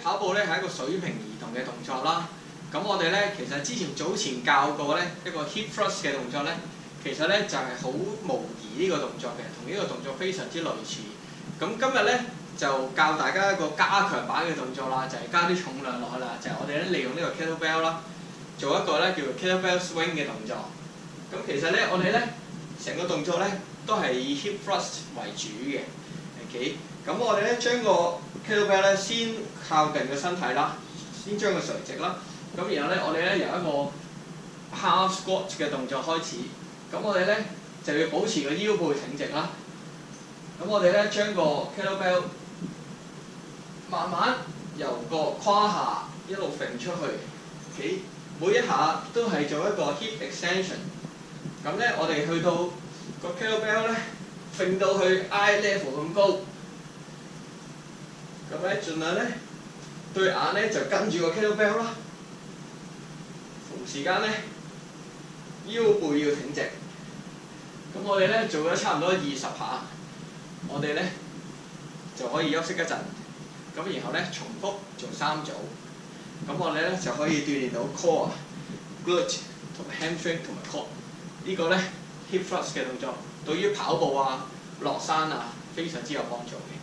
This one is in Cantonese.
跑步咧係一個水平移動嘅動作啦。咁我哋咧其實之前早前教過咧一個 hip thrust 嘅動作咧，其實咧就係好模擬呢個動作嘅，同呢個動作非常之類似。咁今日咧就教大家一個加強版嘅動作啦，就係加啲重量落去啦，就係我哋咧利用呢個 kettlebell 啦，做一個咧叫做 kettlebell swing 嘅動作。咁其實咧我哋咧成個動作咧都係以 hip thrust 為主嘅。OK， 咁我哋咧將個 kettlebell 咧先靠近個身體啦，先將佢垂直啦。咁然後咧我哋咧由一個 half squat 嘅動作開始。咁我哋咧就要保持個腰背挺直啦。咁我哋咧將個 kettlebell 慢慢由個胯下一路揈出去。OK， 每一下都係做一個 hip extension。咁咧我哋去到個 kettlebell 咧揈到去 eye level 咁高。咁咧盡量咧對眼咧就跟住個 kettlebell 啦。同時間咧腰背要挺直。咁我哋咧做咗差唔多20下，我哋咧就可以休息一陣。咁然後咧重複做3組。咁我哋咧就可以鍛鍊到 core、glute 同埋 hamstring 同埋 core。呢個咧 hip thrust 嘅動作對於跑步啊、落山啊非常之有幫助嘅。